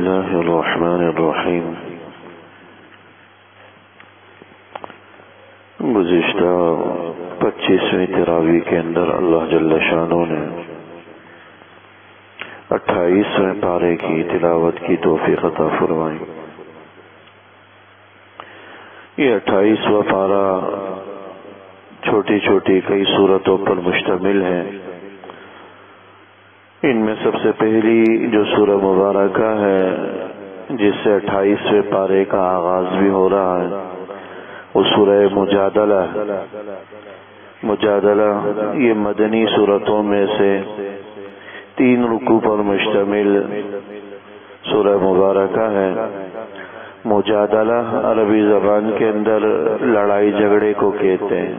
الله الرحمن الرحیم۔ گزشتہ 25ویں تراویح کے اندر اللہ جل شانہ نے 28ویں پارے کی تلاوت کی توفیق عطا فرمائی۔ یہ 28واں پارہ چھوٹی چھوٹی کئی سورتوں پر مشتمل ہے۔ ان میں سب سے پہلی جو سورہ مبارکہ ہے جس سے 28ویں پارے کا آغاز بھی ہو رہا ہے وہ سورہ مجادلہ ہے۔ مجادلہ یہ مدنی سورتوں میں سے 3 رکوع پر مشتمل سورہ مبارکہ ہے۔ مجادلہ عربی زبان کے اندر لڑائی جھگڑے کو کہتے ہیں،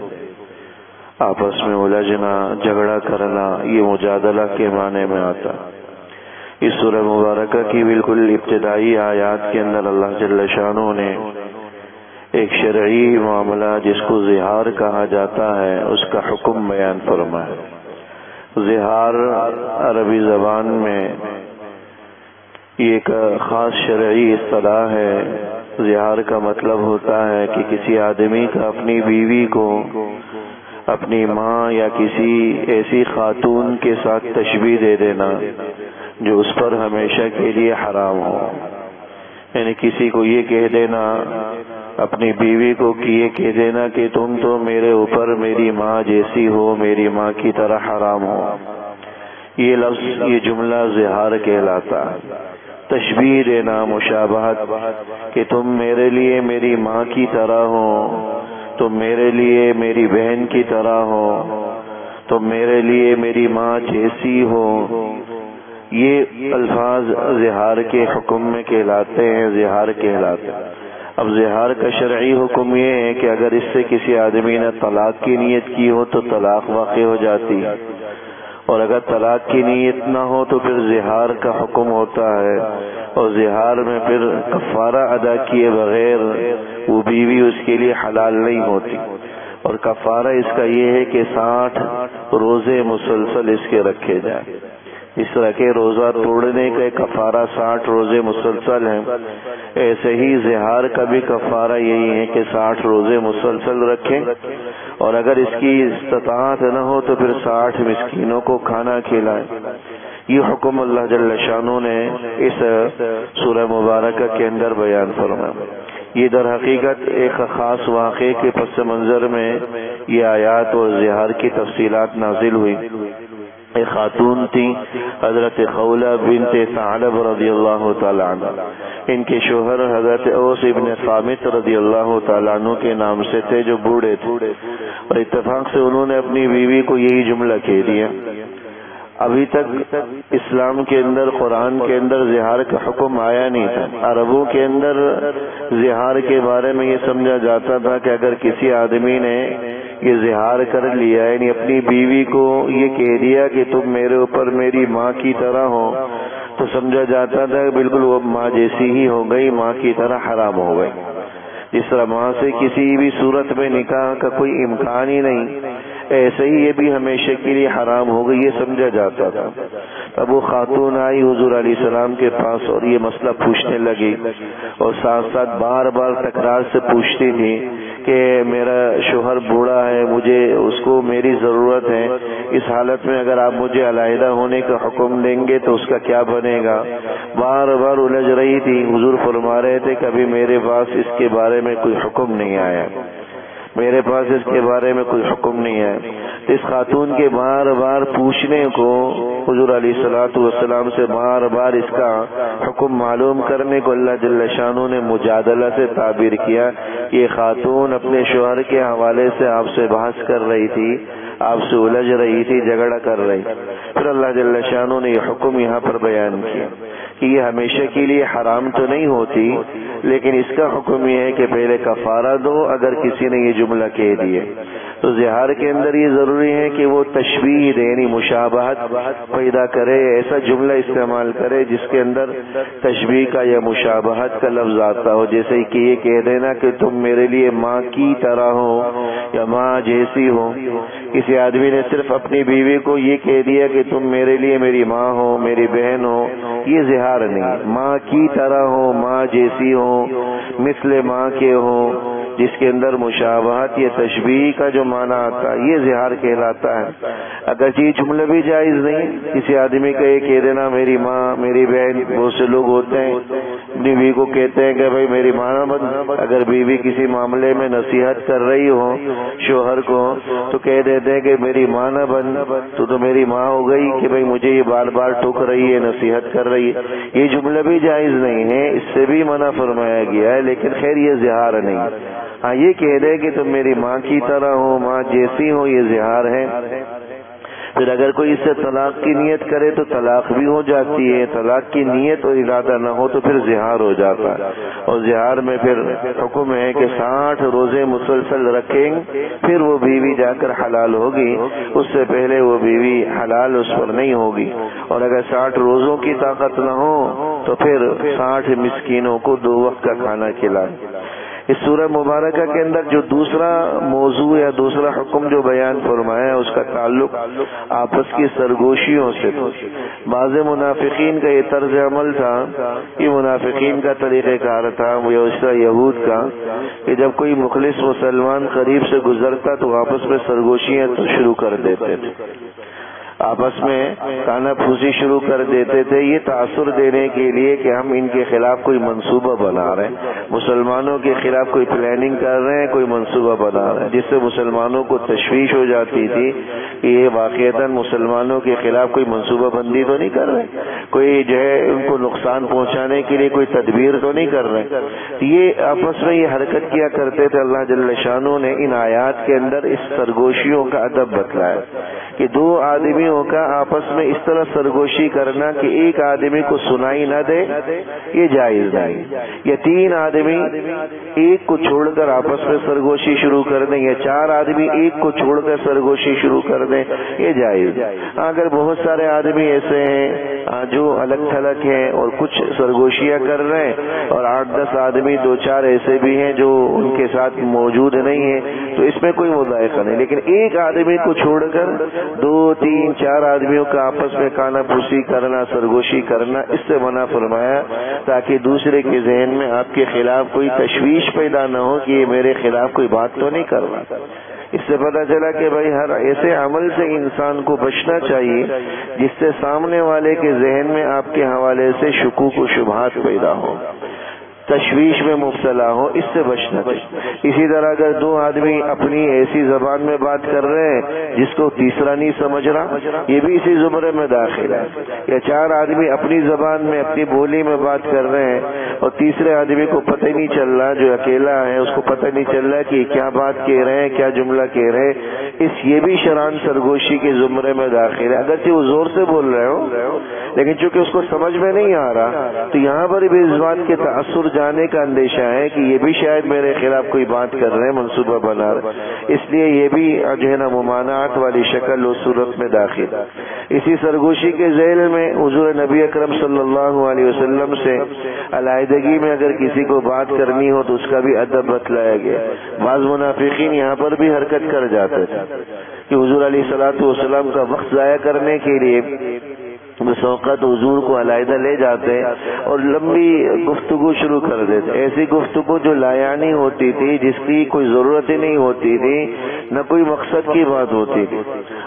آپس میں الجھنا، جھگڑا کرنا، یہ مجادلہ کے معنی میں آتا۔ اس سورہ مبارکہ کی بالکل ابتدائی آیات کے اندر اللہ جل شانہ نے ایک شرعی معاملہ جس کو زہار کہا جاتا ہے اس کا حکم بیان فرمایا۔ زہار عربی زبان میں یہ ایک خاص شرعی اصطلاح ہے۔ زہار کا مطلب ہوتا ہے کہ کسی آدمی کا اپنی بیوی کو اپنی ماں یا کسی ایسی خاتون کے ساتھ تشبیہ دے دینا جو اس پر ہمیشہ کے لیے حرام ہو، یعنی کسی کو یہ کہہ دینا، اپنی بیوی کو یہ کہہ دینا کہ تم تو میرے اوپر میری ماں جیسی ہو، میری ماں کی طرح حرام ہو۔ یہ لفظ، یہ جملہ زہار کہلاتا ہے۔ تشبیہ دینا، مشابہت، کہ تم میرے لیے میری ماں کی طرح ہو، تم میرے لیے میری بہن کی طرح ہو، تم میرے لیے میری ماں جیسی ہو، یہ الفاظ زہار کے حکم میں کہلاتے ہیں، زہار کہلاتے ہیں۔ اب زہار کا شرعی حکم یہ ہے کہ اگر اس سے کسی آدمی نے طلاق کی نیت کی ہو تو طلاق واقع ہو جاتی ہے، اور اگر طلاق کی نیت نہ ہو تو پھر زہار کا حکم ہوتا ہے، اور زہار میں پھر کفارہ ادا کیے بغیر وہ بیوی اس کے لیے حلال نہیں ہوتی، اور کفارہ اس کا یہ ہے کہ 60 روزے مسلسل اس کے رکھے جائیں۔ اس طرح کے روزہ توڑنے کا کفارہ 60 روزے مسلسل ہیں، ایسے ہی زہار کا بھی کفارہ یہی ہے کہ 60 روزے مسلسل رکھیں، اور اگر اس کی استطاعت نہ ہو تو پھر 60 مسکینوں کو کھانا کھلائیں۔ یہ حکم اللہ جل شانہ نے اس سورہ مبارکہ کے اندر بیان فرمایا۔ یہ در حقیقت ایک خاص واقعے کے پس منظر میں یہ آیات اور زہار کی تفصیلات نازل ہوئی۔ ایک خاتون تھی حضرت خولہ بنت ثعلب رضی اللہ تعالی عنہ، ان کے شوہر حضرت اوس ابن صامت رضی اللہ تعالی عنہ کے نام سے تھے جو بوڑھے تھے، اور اتفاق سے انہوں نے اپنی بیوی کو یہی جملہ کہہ دیا۔ ابھی تک اسلام کے اندر، قرآن کے اندر زہار کا حکم آیا نہیں تھا۔ عربوں کے اندر زہار کے بارے میں یہ سمجھا جاتا تھا کہ اگر کسی آدمی نے یہ زہار کر لیا، یعنی اپنی بیوی کو یہ کہہ دیا کہ تم میرے اوپر میری ماں کی طرح ہو، تو سمجھا جاتا تھا کہ بالکل وہ ماں جیسی ہی ہو گئی، ماں کی طرح حرام ہو گئی۔ جس طرح ماں سے کسی بھی صورت میں نکاح کا کوئی امکان ہی نہیں، ایسے ہی یہ بھی ہمیشہ کے لیے حرام ہو گئی، یہ سمجھا جاتا تھا۔ اب وہ خاتون آئی حضور علیہ السلام کے پاس اور یہ مسئلہ پوچھنے لگی، اور ساتھ ساتھ بار بار تکرار سے پوچھتی تھی کہ میرا شوہر بوڑھا ہے، مجھے اس کو میری ضرورت ہے، اس حالت میں اگر آپ مجھے علیحدہ ہونے کا حکم دیں گے تو اس کا کیا بنے گا؟ بار بار الجھ رہی تھی۔ حضور فرما رہے تھے کبھی میرے پاس اس کے بارے میں کوئی حکم نہیں آیا، میرے پاس اس کے بارے میں کوئی حکم نہیں ہے۔ اس خاتون کے بار بار پوچھنے کو حضور علیہ الصلوۃ والسلام سے بار بار اس کا حکم معلوم کرنے کو اللہ جل شانہ نے مجادلہ سے تعبیر کیا۔ یہ خاتون اپنے شوہر کے حوالے سے آپ سے بحث کر رہی تھی، آپ سے الجھ رہی تھی، جھگڑا کر رہی۔ پھر اللہ جل شانہ نے یہ حکم یہاں پر بیان کیا کہ یہ ہمیشہ کے لیے حرام تو نہیں ہوتی، لیکن اس کا حکم یہ ہے کہ پہلے کفارہ دو اگر کسی نے یہ جملہ کہہ دیے۔ تو زہار کے اندر یہ ضروری ہے کہ وہ تشبیہ دے، یعنی مشابہت پیدا کرے، ایسا جملہ استعمال کرے جس کے اندر تشبیہ کا یا مشابہت کا لفظ آتا ہو، جیسے کہ یہ کہہ دینا کہ تم میرے لیے ماں کی طرح ہو یا ماں جیسی ہو۔ کسی آدمی نے صرف اپنی بیوی کو یہ کہہ دیا کہ تم میرے لیے میری ماں ہو، میری بہن ہو، یہ زہار اظہار نہیں. ماں کی طرح ہو، ماں جیسی ہو، مثل ماں کے ہو، جس کے اندر مشابہت یا تشبیہ کا جو معنی آتا ہے یہ اظہار کہلاتا ہے. اگرچہ یہ جملہ بھی جائز نہیں. کسی آدمی کا یہ کہہ دینا میری ماں میری بہن، بہت سے لوگ ہوتے ہیں اپنی بیوی کو کہتے ہیں کہ بھائی میری ماں نہ بن. اگر بیوی کسی معاملے میں نصیحت کر رہی ہو شوہر کو تو کہہ دیتے ہیں کہ میری ماں نہ بن، تو میری ماں ہو گئی کہ بھائی مجھے یہ بار بار ٹوک رہی ہے، نصیحت کر رہی ہے. یہ جملہ بھی جائز نہیں ہے، اس سے بھی منع فرمایا گیا ہے، لیکن خیر یہ اظہار نہیں. ہاں یہ کہہ دے کہ تم میری ماں کی طرح ہو، ماں جیسی ہو، یہ اظہار ہے. پھر اگر کوئی اس سے طلاق کی نیت کرے تو طلاق بھی ہو جاتی ہے. طلاق کی نیت اور ارادہ نہ ہو تو پھر زہار ہو جاتا ہے. اور زہار میں پھر حکم ہے کہ 60 روزے مسلسل رکھیں پھر وہ بیوی جا کر حلال ہوگی، اس سے پہلے وہ بیوی حلال اس پر نہیں ہوگی. اور اگر 60 روزوں کی طاقت نہ ہو تو پھر 60 مسکینوں کو 2 وقت کا کھانا کھلائیں. اس سورہ مبارکہ کے اندر جو دوسرا موضوع یا دوسرا حکم جو بیان فرمایا ہے اس کا تعلق آپس کی سرگوشیوں سے. بعض منافقین کا یہ طرز عمل تھا، یہ منافقین کا طریقہ کار تھا یہود کا، کہ جب کوئی مخلص مسلمان قریب سے گزرتا تو آپس میں سرگوشیاں شروع کر دیتے تھے، آپس میں کانا پھوسی شروع کر دیتے تھے، یہ تاثر دینے کے لیے کہ ہم ان کے خلاف کوئی منصوبہ بنا رہے ہیں، مسلمانوں کے خلاف کوئی پلاننگ کر رہے ہیں، کوئی منصوبہ بنا رہے ہیں، جس سے مسلمانوں کو تشویش ہو جاتی تھی کہ یہ واقعتاً مسلمانوں کے خلاف کوئی منصوبہ بندی تو نہیں کر رہے، کوئی جو ہے ان کو نقصان پہنچانے کے لیے کوئی تدبیر تو نہیں کر رہے. یہ آپس میں یہ حرکت کیا کرتے تھے. اللہ جل شانہ نے ان آیات کے اندر اس سرگوشیوں کا ادب بتلایا کہ 2 آدمیوں کا آپس میں اس طرح سرگوشی کرنا کہ ایک آدمی کو سنائی نہ دے یہ جائز نہیں، یا 3 آدمی ایک کو چھوڑ کر آپس میں سرگوشی شروع کر دیں، یا 4 آدمی ایک کو چھوڑ کر سرگوشی شروع کر دیں یہ جائز. اگر بہت سارے آدمی ایسے ہیں جو الگ تھلگ ہیں اور کچھ سرگوشیاں کر رہے ہیں اور 8-10 آدمی 2-4 ایسے بھی ہیں جو ان کے ساتھ موجود نہیں ہیں تو اس میں کوئی مذائقہ نہیں. لیکن ایک آدمی کو چھوڑ کر 2-3-4 آدمیوں کا آپس میں کانا پھوسی کرنا، سرگوشی کرنا، اس سے منع فرمایا تاکہ دوسرے کے ذہن میں آپ کے خلاف کوئی تشویش پیدا نہ ہو کہ یہ میرے خلاف کوئی بات تو نہیں کر رہا. اس سے پتہ چلا کہ بھائی ہر ایسے عمل سے انسان کو بچنا چاہیے جس سے سامنے والے کے ذہن میں آپ کے حوالے سے شکوک و شبہات پیدا ہو، تشویش میں مبتلا ہو، اس سے بچنا چاہیے. اسی طرح اگر 2 آدمی اپنی ایسی زبان میں بات کر رہے ہیں جس کو تیسرا نہیں سمجھ رہا یہ بھی اسی زمرے میں داخل ہے، یا 4 آدمی اپنی زبان میں اپنی بولی میں بات کر رہے ہیں اور تیسرے آدمی کو پتہ ہی نہیں چل رہا، جو اکیلا ہے اس کو پتہ نہیں چل رہا کہ کیا بات کہہ رہے ہیں، کیا جملہ کہہ رہے ہیں، یہ بھی شران سرگوشی کے زمرے میں داخل ہے. اگرچہ وہ زور سے بول رہے ہو لیکن چونکہ اس کو سمجھ میں نہیں آ رہا تو یہاں پر بھی اس بات کے تاثر جانے کا اندیشہ ہے کہ یہ بھی شاید میرے خلاف کوئی بات کر رہے ہیں، منصوبہ بنا رہے ہیں، اس لیے یہ بھی جو ہے نا ممانعت والی شکل و صورت میں داخل. اسی سرگوشی کے ذیل میں حضور نبی اکرم صلی اللہ علیہ وسلم سے علیحدگی میں اگر کسی کو بات کرنی ہو تو اس کا بھی ادب بتلایا گیا. بعض منافقین یہاں پر بھی حرکت کر جاتے تھے کہ حضور علیہ الصلوۃ والسلام کا وقت ضائع کرنے کے لیے بس اوقات حضور کو علیحدہ لے جاتے اور لمبی گفتگو شروع کر دیتے، ایسی گفتگو جو لایانی ہوتی تھی، جس کی کوئی ضرورت ہی نہیں ہوتی تھی، نہ کوئی مقصد کی بات ہوتی تھی،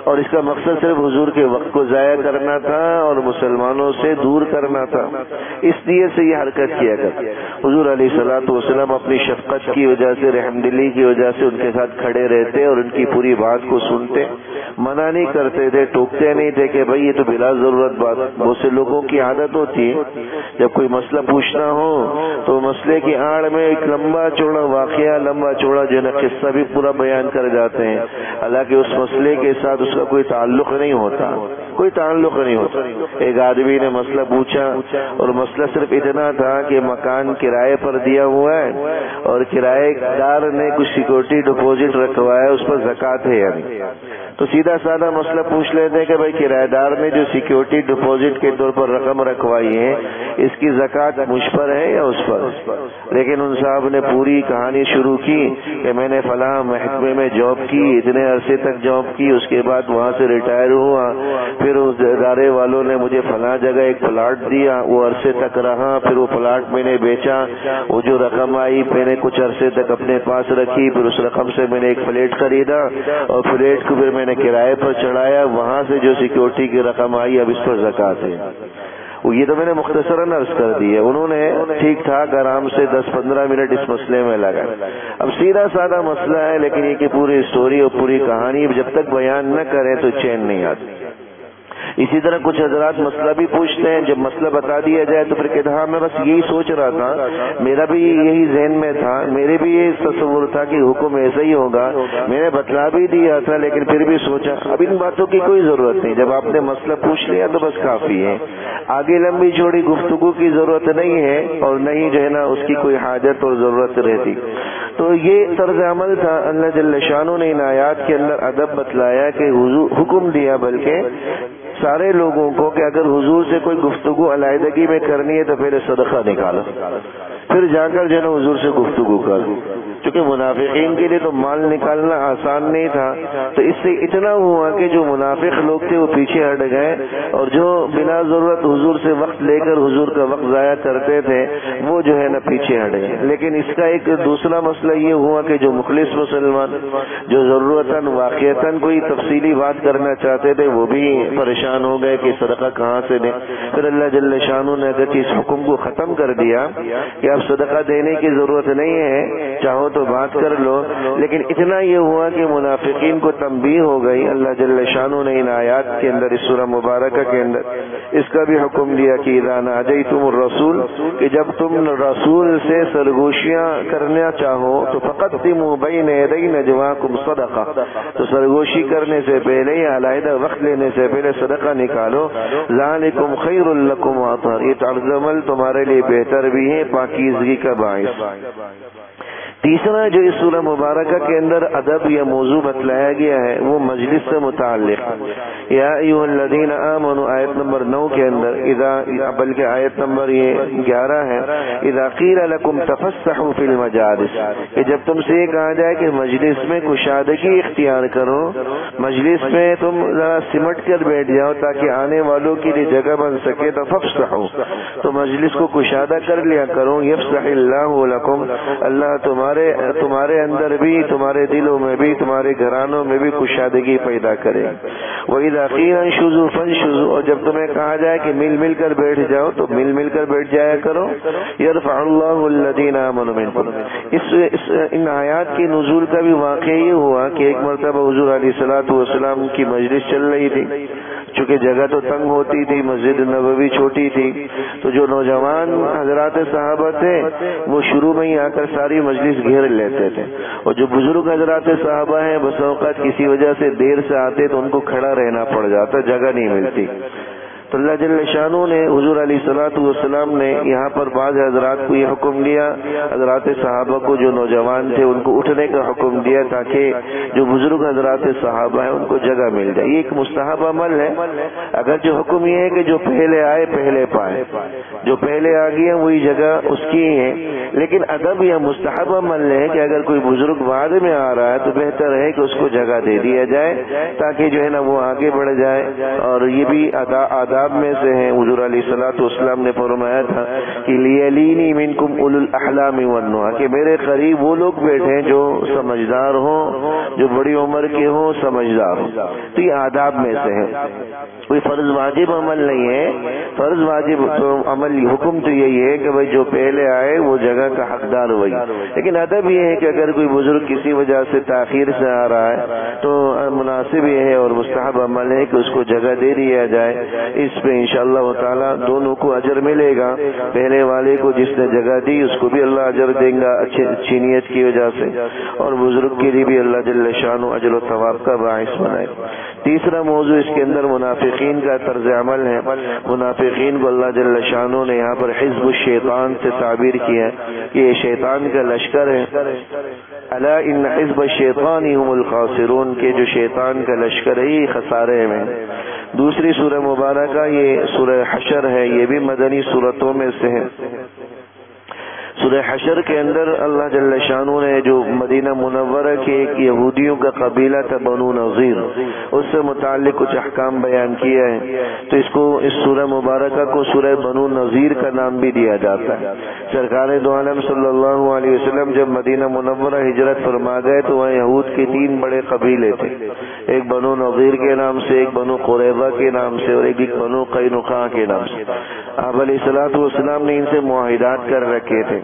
اور اس کا مقصد صرف حضور کے وقت کو ضائع کرنا تھا اور مسلمانوں سے دور کرنا تھا. اس لیے سے یہ حرکت کیا کرتے. حضور علیہ الصلوۃ والسلام اپنی شفقت کی وجہ سے، رحم دلی کی وجہ سے ان کے ساتھ کھڑے رہتے اور ان کی پوری بات کو سنتے، منع نہیں کرتے تھے، ٹوکتے نہیں تھے کہ بھائی یہ تو بلا ضرورت بات. بہت سے لوگوں کی عادت ہوتی ہے جب کوئی مسئلہ پوچھنا ہو تو مسئلے کی آڑ میں ایک لمبا چوڑا واقعہ، لمبا چوڑا جو ہے نا قصہ بھی پورا بیان کر جاتے ہیں، حالانکہ اس مسئلے کے ساتھ اس کا کوئی تعلق نہیں ہوتا، کوئی تعلق نہیں ہوتا. ایک آدمی نے مسئلہ پوچھا اور مسئلہ صرف اتنا تھا کہ مکان کرائے پر دیا ہوا ہے اور کرایہ دار نے کچھ سیکورٹی ڈپوزٹ رکھوایا، اس پر زکوٰۃ ہے یعنی تو سیدھا سادہ مسئلہ پوچھ لیتے ہیں کہ بھائی کرایہ دار نے جو سیکیورٹی ڈپازٹ کے طور پر رقم رکھوائی ہے اس کی زکوٰۃ مجھ پر ہے یا اس پر؟ لیکن ان صاحب نے پوری کہانی شروع کی کہ میں نے فلاں محکمے میں جاب کی، اتنے عرصے تک جاب کی، اس کے بعد وہاں سے ریٹائر ہوا، پھر اس ادارے والوں نے مجھے فلاں جگہ ایک پلاٹ دیا، وہ عرصے تک رہا، پھر وہ پلاٹ میں نے بیچا، وہ جو رقم آئی میں نے کچھ عرصے تک اپنے پاس رکھی، پھر اس رقم سے میں نے ایک فلیٹ خریدا اور فلیٹ کو پھر میں نے کرائے پر چڑھایا، وہاں سے جو سیکیورٹی کی رقم آئی اب اس پر زکوٰۃ ہے۔ یہ تو میں نے مختصراً عرض کر دی ہے، انہوں نے ٹھیک ٹھاک آرام سے 10-15 منٹ اس مسئلے میں لگا۔ اب سیدھا سادہ مسئلہ ہے لیکن یہ کہ پوری اسٹوری اور پوری کہانی جب تک بیان نہ کریں تو چین نہیں آتی۔ اسی طرح کچھ حضرات مسئلہ بھی پوچھتے ہیں، جب مسئلہ بتا دیا جائے تو پھر کہتے ہاں میں بس یہی سوچ رہا تھا، میرا بھی یہی ذہن میں تھا، میرے بھی یہ تصور تھا کہ حکم ایسا ہی ہوگا، میں نے بتلا بھی دیا تھا لیکن پھر بھی سوچا۔ اب ان باتوں کی کوئی ضرورت نہیں، جب آپ نے مسئلہ پوچھ لیا تو بس کافی ہے، آگے لمبی چوڑی گفتگو کی ضرورت نہیں ہے اور نہیں جو ہے نا اس کی کوئی حاجت اور ضرورت رہتی۔ تو یہ طرز عمل تھا۔ اللہ جل شانہ نے ان آیات کے اندر ادب بتلایا کہ حکم دیا بلکہ سارے لوگوں کو کہ اگر حضور سے کوئی گفتگو علیحدگی میں کرنی ہے تو پہلے صدقہ نکالو، پھر جا کر جو ہے نا حضور سے گفتگو کرو، کیونکہ منافقین کے لیے تو مال نکالنا آسان نہیں تھا۔ تو اس سے اتنا ہوا کہ جو منافق لوگ تھے وہ پیچھے ہٹ گئے اور جو بنا ضرورت حضور سے وقت لے کر حضور کا وقت ضائع کرتے تھے وہ جو ہے نا پیچھے ہٹ گئے۔ لیکن اس کا ایک دوسرا مسئلہ یہ ہوا کہ جو مخلص مسلمان جو ضرورتاً واقعتاً کوئی تفصیلی بات کرنا چاہتے تھے وہ بھی پریشان ہو گئے کہ صدقہ کہاں سے دیں۔ پھر اللہ جل شانہ نے اگر اس حکم کو ختم کر دیا کہ اب صدقہ دینے کی ضرورت نہیں ہے، چاہو تو بات کر لو، لیکن اتنا یہ ہوا کہ منافقین کو تنبیہ ہو گئی۔ اللہ جل شانہ نے ان آیات کے اندر اس سورہ مبارکہ کے اندر اس کا بھی حکم دیا کہ اذا ناجیتم الرسول، کہ جب تم رسول سے سرگوشیاں کرنا چاہو تو فقدموا بین یدی نجواکم صدقہ، تو سرگوشی کرنے سے پہلے یا علیحدہ وقت لینے سے پہلے صدقہ نکالو، ذالکم خیر لکم واطہر، یہ طرز عمل تمہارے لیے بہتر بھی ہے، پاکیزگی کا باعث۔ تیسرا جو اس سورہ مبارکہ کے اندر ادب یا موضوع بتلایا گیا ہے وہ مجلس سے متعلق۔ یا ایھا الذین آمنوا آیت نمبر 9 کے اندر بلکہ آیت نمبر یہ 11 ہے، اذا قیل لکم تفسحوا فی المجالس، کہ جب تم سے یہ کہا جائے کہ مجلس میں کشادگی اختیار کرو، مجلس میں تم ذرا سمٹ کر بیٹھ جاؤ تاکہ آنے والوں کے لیے جگہ بن سکے، تو فافسحوا، تو مجلس کو کشادہ کر لیا کرو، یفسح اللہ لکم، اللہ تمہارے اندر بھی، تمہارے دلوں میں بھی، تمہارے گھرانوں میں بھی کشادگی پیدا کرے۔ وَإِذَا قِيلَ انشُزُوا فَانشُزُوا، اور جب تمہیں کہا جائے کہ مل مل کر بیٹھ جاؤ تو مل مل کر بیٹھ جایا کرو۔ يَرْفَعُ اللَّهُ الَّذِينَ آمَنُوا مِنكُمْ، ان آیات کے نزول کا بھی واقعہ یہ ہوا کہ ایک مرتبہ حضور علیہ الصلوۃ والسلام کی مجلس چل رہی تھی، چونکہ جگہ تو تنگ ہوتی تھی، مسجد نبوی چھوٹی تھی، تو جو نوجوان حضرات صحابہ تھے وہ شروع میں ہی آ کر ساری مجلس گھیر لیتے تھے، اور جو بزرگ حضرات صحابہ ہیں بس اوقات کسی وجہ سے دیر سے آتے تو ان کو کھڑا رہنا پڑ جاتا، جگہ نہیں ملتی۔ تو اللہ جل شانہ نے حضور علیہ الصلوۃ والسلام نے یہاں پر بعض حضرات کو یہ حکم دیا، حضرات صحابہ کو جو نوجوان تھے ان کو اٹھنے کا حکم دیا تاکہ جو بزرگ حضرات صحابہ ہیں ان کو جگہ مل جائے۔ یہ ایک مستحب عمل ہے، اگر جو حکم یہ ہے کہ جو پہلے آئے پہلے پائے، جو پہلے آ گئے وہی جگہ اس کی ہے، لیکن ادب یا مستحب عمل ہے کہ اگر کوئی بزرگ بعد میں آ رہا ہے تو بہتر ہے کہ اس کو جگہ دے دیا جائے تاکہ جو ہے نا وہ آگے بڑھ جائے۔ اور یہ بھی آداب میں سے ہیں، حضور علیہ الصلوۃ والسلام نے فرمایا تھا کہ لیلینی منکم اولو الاحلام والنہى، کہ میرے قریب وہ لوگ بیٹھے جو سمجھدار ہوں، جو بڑی عمر کے ہوں، سمجھدار ہوں۔ تو یہ آداب میں سے ہے، کوئی فرض واجب عمل نہیں ہے۔ فرض واجب عمل حکم تو یہی ہے کہ بھائی جو پہلے آئے وہ جگہ کا حقدار وہی، لیکن ادب یہ ہے کہ اگر کوئی بزرگ کسی وجہ سے تاخیر سے آ رہا ہے تو مناسب یہ ہے اور مستحب عمل ہے کہ اس کو جگہ دے دیا جائے۔ اس پہ انشاءاللہ تعالی دونوں کو اجر ملے گا، پہلے والے کو جس نے جگہ دی اس کو بھی اللہ اجر دیں گا اچھی نیت کی وجہ سے، اور بزرگ کے لیے بھی اللہ جل شانہ اجر و ثواب کا باعث بنائے۔ تیسرا موضوع اس کے اندر منافقین کا طرز عمل ہے۔ منافق منافقین کو اللہ جل شانہ نے یہاں پر حزب الشیطان سے تعبیر کیا ہے کہ یہ شیطان کا لشکر ہے. الا ان حزب الشیطان هم الخاسرون، کہ جو شیطان کا لشکر ہے یہ خسارے میں. دوسری سورہ مبارکہ یہ سورہ حشر ہے، یہ بھی مدنی سورتوں میں سے ہے. سورہ حشر کے اندر اللہ جل شانہ نے جو مدینہ منورہ کے ایک یہودیوں کا قبیلہ تھا بنو نذیر، اس سے متعلق کچھ احکام بیان کیا ہے. تو اس سورہ مبارکہ کو سورہ بنو نذیر کا نام بھی دیا جاتا ہے. سرکار دو عالم صلی اللہ علیہ وسلم جب مدینہ منورہ ہجرت فرما گئے تو وہاں یہود کے 3 بڑے قبیلے تھے، ایک بنو نذیر کے نام سے، ایک بنو قریظہ کے نام سے، اور ایک بنو قینقاع کے نام سے. آپ علیہ الصلوۃ والسلام نے ان سے معاہدات کر رکھے تھے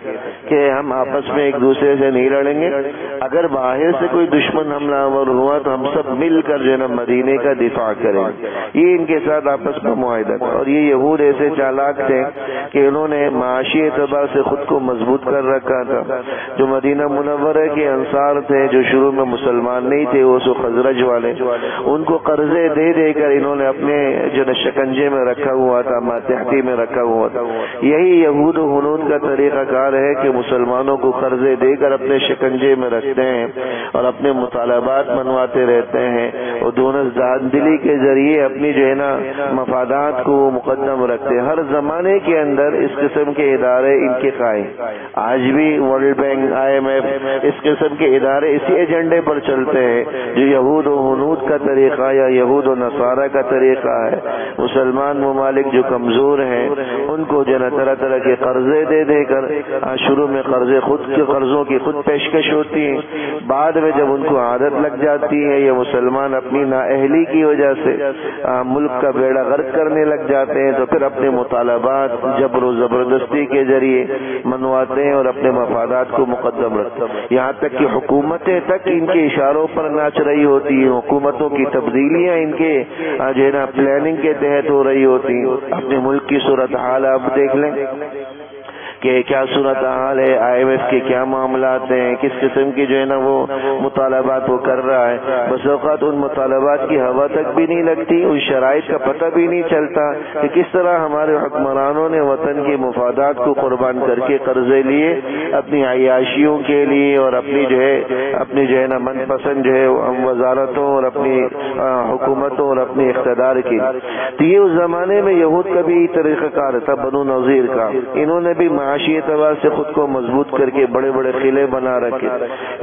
کہ ہم آپس میں ایک دوسرے سے نہیں لڑیں گے، اگر باہر سے کوئی دشمن حملہ آور ہوا تو ہم سب مل کر جو ہے نا مدینے کا دفاع کریں. یہ ان کے ساتھ آپس میں معاہدہ تھا. اور یہ یہود ایسے چالاک تھے کہ انہوں نے معاشی اعتبار سے خود کو مضبوط کر رکھا تھا. جو مدینہ منورہ کے انصار تھے جو شروع میں مسلمان نہیں تھے، وہ سو خزرج والے، ان کو قرضے دے دے کر انہوں نے اپنے جو نا شکنجے میں رکھا ہوا تھا، ماتحتی میں رکھا ہوا تھا. یہی یہود و ہنود کا طریقہ کار ہے کہ مسلمانوں کو قرضے دے کر اپنے شکنجے میں رکھتے ہیں اور اپنے مطالبات منواتے رہتے ہیں، اور دونوں دلی کے ذریعے اپنی جو ہے نا مفادات کو مقدم رکھتے ہیں. ہر زمانے کے اندر اس قسم کے ادارے ان کے قائم، آج بھی ورلڈ بینک، IMF، اس قسم کے ادارے اسی ایجنڈے پر چلتے ہیں جو یہود و ہنود کا طریقہ یا یہود و نصارہ کا طریقہ ہے. مسلمان ممالک جو کمزور ہیں ان کو جو ہے طرح طرح کے قرضے دے دے کر، شروع میں قرضوں کی خود پیشکش ہوتی ہے، بعد میں جب ان کو عادت لگ جاتی ہے یا مسلمان اپنی نااہلی کی وجہ سے ملک کا بیڑا غرق کرنے لگ جاتے ہیں تو پھر اپنے مطالبات جبر و زبردستی کے ذریعے منواتے ہیں اور اپنے مفادات کو مقدم رکھتے ہیں. یہاں تک کہ حکومتیں تک ان کے اشاروں پر ناچ رہی ہوتی ہیں، حکومتوں کی تبدیلیاں ان کے جو ہے نا پلاننگ کے تحت ہو رہی ہوتی ہیں. اپنے ملک کی صورتحال آپ دیکھ لیں کہ کیا صورتحال ہے، IMF کے کیا معاملات ہیں، کس قسم کی جو ہے نا وہ مطالبات وہ کر رہا ہے. بس اوقات ان مطالبات کی ہوا تک بھی نہیں لگتی، ان شرائط کا پتہ بھی نہیں چلتا کہ کس طرح ہمارے حکمرانوں نے وطن کے مفادات کو قربان کر کے قرضے لیے اپنی عیاشیوں کے لیے اور اپنی جو ہے نا من پسند جو ہے وزارتوں اور اپنی حکومتوں اور اپنے اقتدار کی. تو یہ اس زمانے میں یہود کا بھی طریقہ کار تھا بنو نذیر کا. انہوں نے بھی معاشی اعتبار سے خود کو مضبوط کر کے بڑے بڑے قلعے بنا رکھے.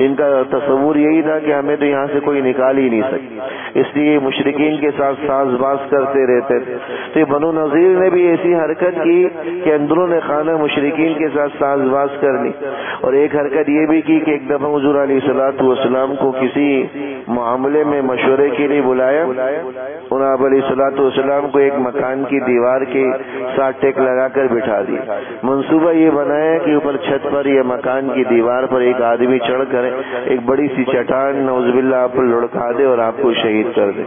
ان کا تصور یہی تھا کہ ہمیں تو یہاں سے کوئی نکال ہی نہیں سکتا، اس لیے مشرکین کے ساتھ ساز باز کرتے رہتے تھے. تو بنو نذیر نے بھی ایسی حرکت کی کہ اندرون خانہ مشرکین کے ساتھ ساز باز کر لی. اور ایک حرکت یہ بھی کی کہ ایک دفعہ حضور علیہ الصلوۃ والسلام کو کسی معاملے میں مشورے کے لیے بلایا. انہوں نے علیہ الصلوۃ والسلام کو ایک مکان کی دیوار کے ساتھ ٹیک لگا کر بٹھا دی. منصوبہ یہ بنایا کہ اوپر چھت پر یا مکان کی دیوار پر ایک آدمی چڑھ کر ایک بڑی سی چٹان نعوذ باللہ آپ پر لڑکا دے اور آپ کو شہید کر دے.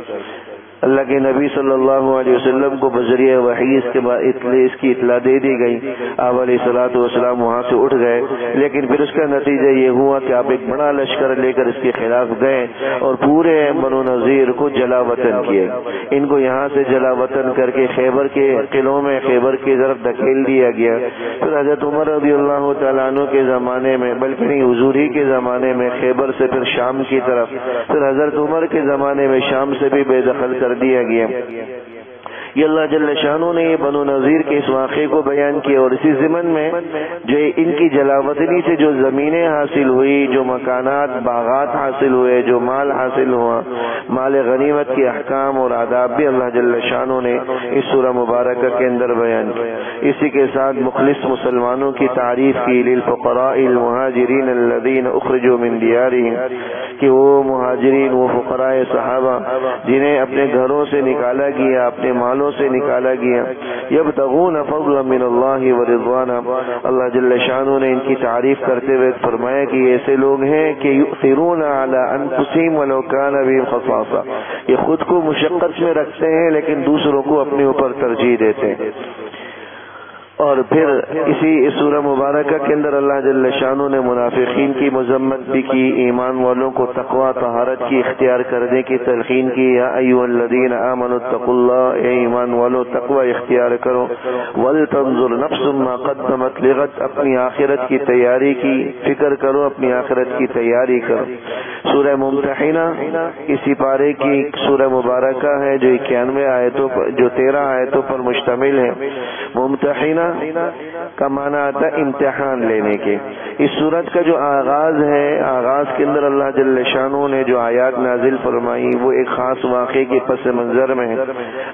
اللہ کے نبی صلی اللہ علیہ وسلم کو بذریعہ وحی اس کے بعد اس کی اطلاع دے دی گئی. آپ علیہ الصلوۃ والسلام وہاں سے اٹھ گئے، لیکن پھر اس کا نتیجہ یہ ہوا کہ آپ ایک بڑا لشکر لے کر اس کے خلاف گئے اور پورے بنو نذیر کو جلا وطن کیے. ان کو یہاں سے جلا وطن کر کے خیبر کے قلعوں میں خیبر کی طرف دھکیل دیا گیا. پھر حضرت عمر رضی اللہ تعالیٰ عنہ کے زمانے میں، بلکہ نہیں حضور ہی کے زمانے میں، خیبر سے پھر شام کی طرف، پھر حضرت عمر کے زمانے میں شام سے بھی بے دخل کر دیا گیا. یہ اللہ جل شانہ نے بنو نذیر کے اس واقعے کو بیان کیا. اور اسی ضمن میں جو ان کی جلاوطنی سے جو زمینیں حاصل ہوئی، جو مکانات باغات حاصل ہوئے، جو مال حاصل ہوا، مال غنیمت کے احکام اور آداب بھی اللہ جل شانہ نے اس سورہ مبارکہ کے اندر بیان کیا. اسی کے ساتھ مخلص مسلمانوں کی تعریف کی، للفقراء المہاجرین الذین اخرجوا من دیارہم، کہ وہ مہاجرین، وہ فقراء صحابہ جنہیں اپنے گھروں سے نکالا گیا، اپنے مالوں سے نکالا گیا، یبتغون فضلا من اللہ ورضوانا. اللہ جل شانہ نے ان کی تعریف کرتے ہوئے فرمایا کہ یہ ایسے لوگ ہیں کہ یؤثرون علی انفسہم ولو کان بہم خصاصہ، یہ خود کو مشقت میں رکھتے ہیں لیکن دوسروں کو اپنے اوپر ترجیح دیتے ہیں. اور پھر اسی سورہ مبارکہ کے اندر اللہ جل شانہ نے منافقین کی مذمت بھی کی، ایمان والوں کو تقوی طہارت کی اختیار کرنے کی تلقین کی، یا ایھا الذین آمنوا اتقوا اللہ، اے ایمان والو تقوی اختیار کرو، ولتنظر نفس ما قدمت لغد، اپنی آخرت کی تیاری کی فکر کرو، اپنی آخرت کی تیاری کرو۔ سورہ ممتحنہ اسی پارے کی سورہ مبارکہ ہے جو 91 آیتوں پر، جو 13 آیتوں پر مشتمل ہے۔ ممتحنہ کا معنی آتا ہے امتحان لینے کے۔ اس سورت کا جو آغاز ہے، آغاز کے اندر اللہ جل شانہ نے جو آیات نازل فرمائی وہ ایک خاص واقعے کے پس منظر میں ہے۔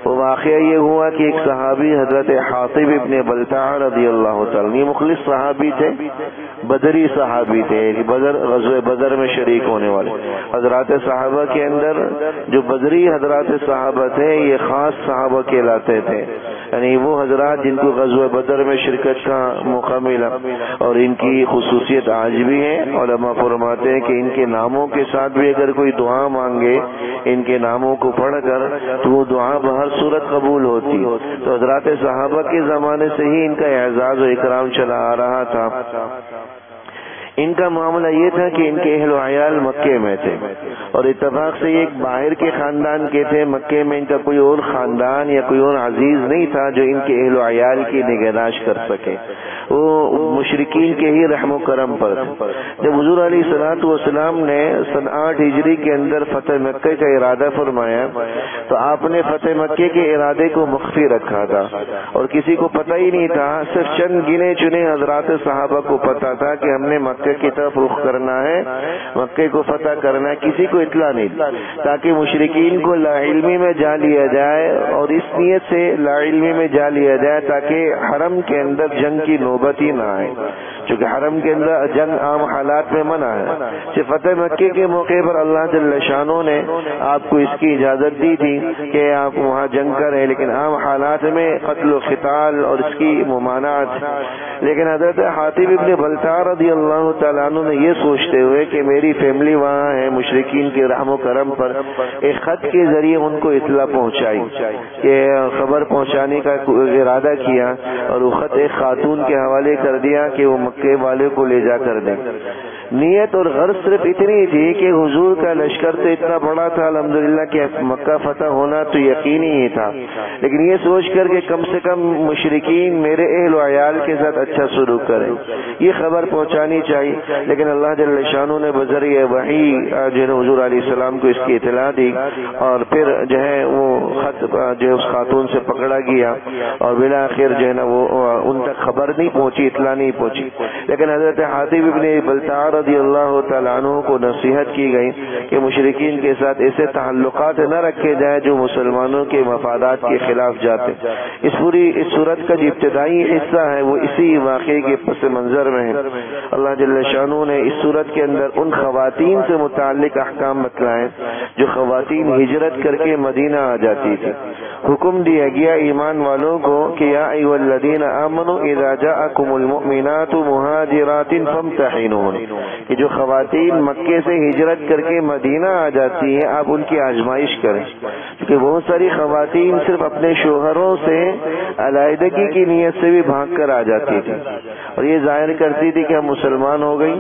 وہ واقعہ یہ ہوا کہ ایک صحابی حضرت حاطب ابن بلتع رضی اللہ تعالیٰ، یہ مخلص صحابی تھے، بدری صحابی تھے، غزوہ بدر میں شریک ہونے والے حضرات صحابہ کے اندر جو بدری حضرات صحابہ تھے یہ خاص صحابہ کہلاتے تھے، یعنی وہ حضرات جن کو غزوہ بدر میں شرکت کا موقع ملا، اور ان کی خصوصیت آج بھی ہے۔ علماء فرماتے ہیں کہ ان کے ناموں کے ساتھ بھی اگر کوئی دعا مانگے ان کے ناموں کو پڑھ کر تو وہ دعا بہر صورت قبول ہوتی۔ تو حضرات صحابہ کے زمانے سے ہی ان کا اعزاز و اکرام چلا آ رہا تھا۔ ان کا معاملہ یہ تھا کہ ان کے اہل و عیال مکے میں تھے، اور اتفاق سے ایک باہر کے خاندان کے تھے، مکے میں ان کا کوئی اور خاندان یا کوئی اور عزیز نہیں تھا جو ان کے اہل و عیال کی نگہداشت کر سکے، وہ مشرکین کے ہی رحم و کرم پر تھے۔ جب حضور علیہ الصلوۃ والسلام نے سن 8 ہجری کے اندر فتح مکہ کا ارادہ فرمایا تو آپ نے فتح مکے کے ارادے کو مخفی رکھا تھا، اور کسی کو پتہ ہی نہیں تھا، صرف چند گنے چنے حضرات صحابہ کو پتہ تھا کہ ہم نے مکہ کی طرف رخ کرنا ہے، مکے کو فتح کرنا ہے، کسی کو اطلاع نہیں، تاکہ مشرکین کو لا علمی میں جا لیا جائے، اور اس نیت سے لا علمی میں جا لیا جائے تاکہ حرم کے اندر جنگ کی نوبت ہی نہ آئے، چونکہ حرم کے اندر جنگ عام حالات میں منع ہے۔ صرف فتح مکے کے موقع پر اللہ جل شانہ نے آپ کو اس کی اجازت دی تھی کہ آپ وہاں جنگ کریں، لیکن عام حالات میں قتل و قتال اور اس کی ممانعت۔ لیکن حضرت حاطب ابن بلتع رضی اللہ تعالیٰ عنہ نے یہ سوچتے ہوئے کہ میری فیملی وہاں ہے، مشرکین کے رحم و کرم پر ایک خط کے ذریعے ان کو اطلاع پہنچائی، کہ خبر پہنچانے کا ارادہ کیا، اور وہ خط ایک خاتون کے حوالے کر دیا کہ وہ مکے والے کو لے جا کر دیں۔ نیت اور غرض صرف اتنی تھی کہ حضور کا لشکر تو اتنا بڑا تھا الحمدللہ کہ مکہ فتح ہونا تو یقینی ہی تھا، لیکن یہ سوچ کر کہ کم سے کم مشرکین میرے اہل و عیال کے ساتھ اچھا سلوک کریں، یہ خبر پہنچانی چاہیے۔ لیکن اللہ جل شانہ نے بذریعہ وحی جو ہے حضور علیہ السلام کو اس کی اطلاع دی، اور پھر جو ہے وہ خط جو ہے اس خاتون سے پکڑا گیا، اور بالآخر جو ہے نا وہ ان تک خبر نہیں پہنچی، اطلاع نہیں پہنچی۔ لیکن حضرت حاطب ابن بلتع رضی اللہ تعالیٰ عنہ کو نصیحت کی گئی کہ مشرکین کے ساتھ ایسے تعلقات نہ رکھے جائیں جو مسلمانوں کے مفادات کے خلاف جاتے۔ اس صورت کا جو ابتدائی حصہ ہے وہ اسی واقعے کے پس منظر میں ہے۔ اللہ جل شانہ نے اس صورت کے اندر ان خواتین سے متعلق احکام بتلائے جو خواتین ہجرت کر کے مدینہ آ جاتی تھی۔ حکم دیا گیا ایمان والوں کو کہ یا ایھا الذین آمنوا اذا جاءکم المؤمنات مہاجرات فامتحنوہن، کہ جو خواتین مکے سے ہجرت کر کے مدینہ آ جاتی ہیں آپ ان کی آزمائش کریں، کیونکہ بہت ساری خواتین صرف اپنے شوہروں سے علیحدگی کی نیت سے بھی بھاگ کر آ جاتی تھی، اور یہ ظاہر کرتی تھی کہ ہم مسلمان ہو گئی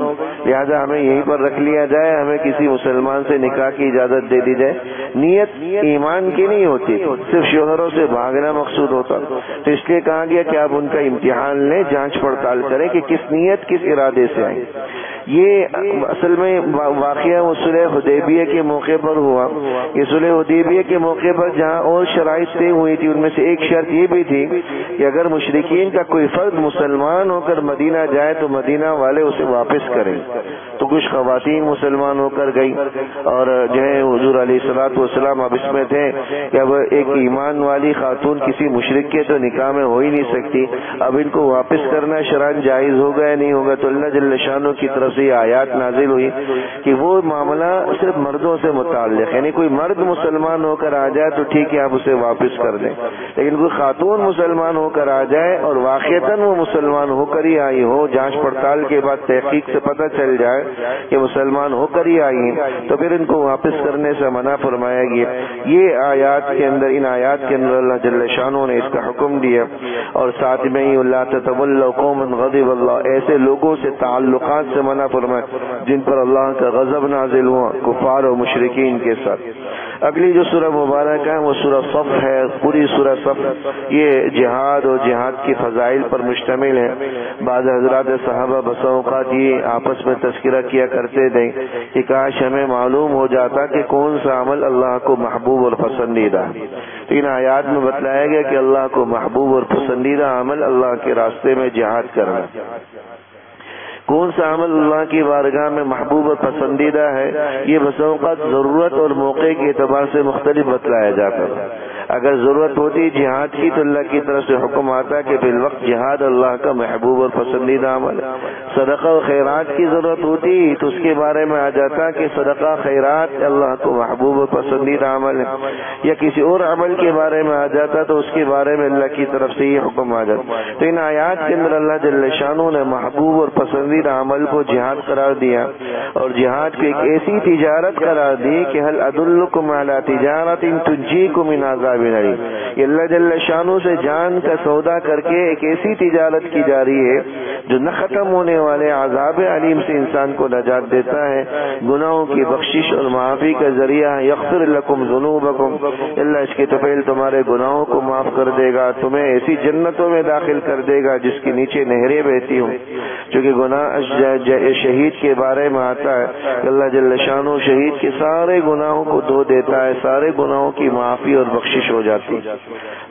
لہذا ہمیں یہیں پر رکھ لیا جائے، ہمیں کسی مسلمان سے نکاح کی اجازت دے دی جائے۔ نیت ایمان کی نہیں ہوتی، صرف شوہروں سے بھاگنا مقصود ہوتا، تو اس لیے کہا گیا کہ آپ ان کا امتحان لیں، جانچ پڑتال کریں کہ کس نیت کس ارادے سے آئیں۔ یہ اصل میں واقعہ وہ صلح حدیبیہ کے موقع پر ہوا۔ یہ صلح حدیبیہ کے موقع پر جہاں اور شرائط طے ہوئی تھی ان میں سے ایک شرط یہ بھی تھی کہ اگر مشرکین کا کوئی فرد مسلمان ہو کر مدینہ جائے تو مدینہ والے اسے واپس کریں، تو کچھ خواتین مسلمان ہو کر گئی، اور جو ہے حضور علیہ الصلوۃ والسلام اب اس میں تھے کہ اب ایک ایمان والی خاتون کسی مشرک کے تو نکاح میں ہو ہی نہیں سکتی، اب ان کو واپس کرنا شرعاً جائز ہوگا یا نہیں ہوگا۔ تو اللہ جل شانہ کی طرف سے یہ آیات نازل ہوئی کہ وہ معاملہ صرف مردوں سے متعلق، یعنی کوئی مرد مسلمان ہو کر آ جائے تو ٹھیک ہے آپ اسے واپس کر دیں، لیکن کوئی خاتون مسلمان ہو کر آ جائے اور واقعتاً وہ مسلمان ہو کر ہی آئی ہو، جانچ پڑتال کے بعد تحقیق سے پتہ چل جائے کہ مسلمان ہو کر ہی آئی ہیں تو پھر ان کو واپس کرنے سے منع فرمایا گیا۔ یہ آیات کے اندر، ان آیات کے اندر اللہ جل شانہ نے اس کا حکم دیا، اور ساتھ میں ہی اللہ تتولوا قوما غضب اللہ، ایسے لوگوں سے تعلقات سے منع فرمایا جن پر اللہ کا غضب نازل ہوا، کفار و مشرکین کے ساتھ۔ اگلی جو سورہ مبارکہ ہے وہ سورہ صف ہے۔ پوری سورہ صف یہ جہاد اور جہاد کی فضائل پر مشتمل ہے۔ بعض حضرات صحابہ بسا اوقات یہ آپس میں تذکرہ کیا کرتے تھے کہ کاش ہمیں معلوم ہو جاتا کہ کون سا عمل اللہ کو محبوب اور پسندیدہ ہے۔ ان آیات میں بتلایا گیا کہ اللہ کو محبوب اور پسندیدہ عمل اللہ کے راستے میں جہاد کرنا۔ کون سا عمل اللہ کی بارگاہ میں محبوب اور پسندیدہ ہے، یہ بسا اوقات ضرورت اور موقع کے اعتبار سے مختلف بتلایا جاتا ہے۔ اگر ضرورت ہوتی جہاد کی تو اللہ کی طرف سے حکم آتا کہ فی الوقت جہاد اللہ کا محبوب اور پسندیدہ عمل ہے۔ صدقہ و خیرات کی ضرورت ہوتی تو اس کے بارے میں آ جاتا کہ صدقہ خیرات اللہ کو محبوب اور پسندیدہ عمل ہے، یا کسی اور عمل کے بارے میں آ جاتا تو اس کے بارے میں اللہ کی طرف سے یہ حکم آ جاتا۔ تو ان آیات کے اندر اللہ جل شانہ نے محبوب اور پسندیدہ عمل کو جہاد قرار دیا، اور جہاد کو ایک ایسی تجارت قرار دی کہ هل ادلکم علی تجارت تنجیکم من عذاب علیم، یہ اللہ جل شانہ سے جان کا سودا کر کے ایک ایسی تجارت کی جا رہی ہے جو نہ ختم ہونے والے عذاب علیم سے انسان کو نجات دیتا ہے، گناہوں کی بخشش اور معافی کا ذریعہ ہے۔ یغفر لکم ذنوبکم، اللہ اس کے طفیل تمہارے گناہوں کو معاف کر دے گا، تمہیں ایسی جنتوں میں داخل کر دے گا جس کے نیچے نہریں بہتی ہوں۔ چونکہ گناہ شہید کے بارے میں آتا ہے کہ اللہ جل شانہ شہید کے سارے گناہوں کو دھو دیتا ہے، سارے گناہوں کی معافی اور بخشش ہو جاتی۔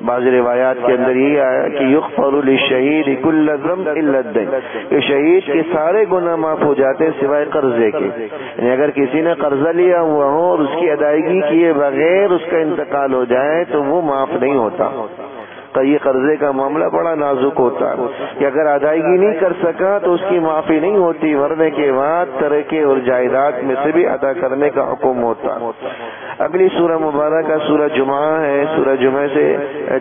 بعض روایات کے اندر یہ آیا کہ یغفر للشہید کل ذنب الا الدین، کہ شہید کے سارے گناہ معاف ہو جاتے ہیں سوائے قرضے کے، یعنی اگر کسی نے قرضہ لیا ہوا ہو اور اس کی ادائیگی کیے بغیر اس کا انتقال ہو جائے تو وہ معاف نہیں ہوتا۔ یہ قرضے کا معاملہ بڑا نازک ہوتا ہے کہ اگر ادائیگی نہیں کر سکا تو اس کی معافی نہیں ہوتی، مرنے کے بعد ترکے اور جائیداد میں سے بھی ادا کرنے کا حکم ہوتا۔ اگلی سورہ مبارکہ سورہ جمعہ ہے۔ سورہ جمعہ سے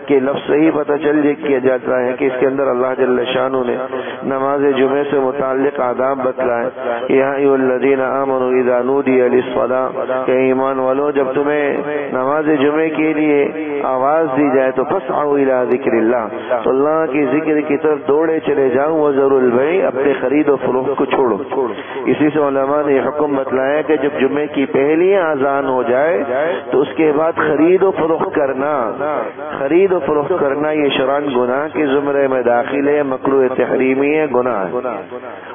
کے لفظ سے ہی پتہ چل کیا جاتا ہے کہ اس کے اندر اللہ جل شانہ نے نماز جمعہ سے متعلق آداب بتلائے۔ یا ایھا الذین آمنوا اذا نودی للصلاۃ، کہ ایمان والو جب تمہیں نماز جمعہ کے لیے آواز دی جائے تو فاسعوا الی ذکر اللہ، تو اللہ کی ذکر کی طرف دوڑے چلے جاؤ، وذروا البیع، اپنے خرید و فروخت کو چھوڑو۔ اسی سے علماء نے یہ حکم بتلایا کہ جب جمعے کی پہلی اذان ہو جائے تو اس کے بعد خرید و فروخت کرنا یہ شرعاً گناہ کے زمرے میں داخل ہے، مکروہ تحریمی ہے، گناہ ہے۔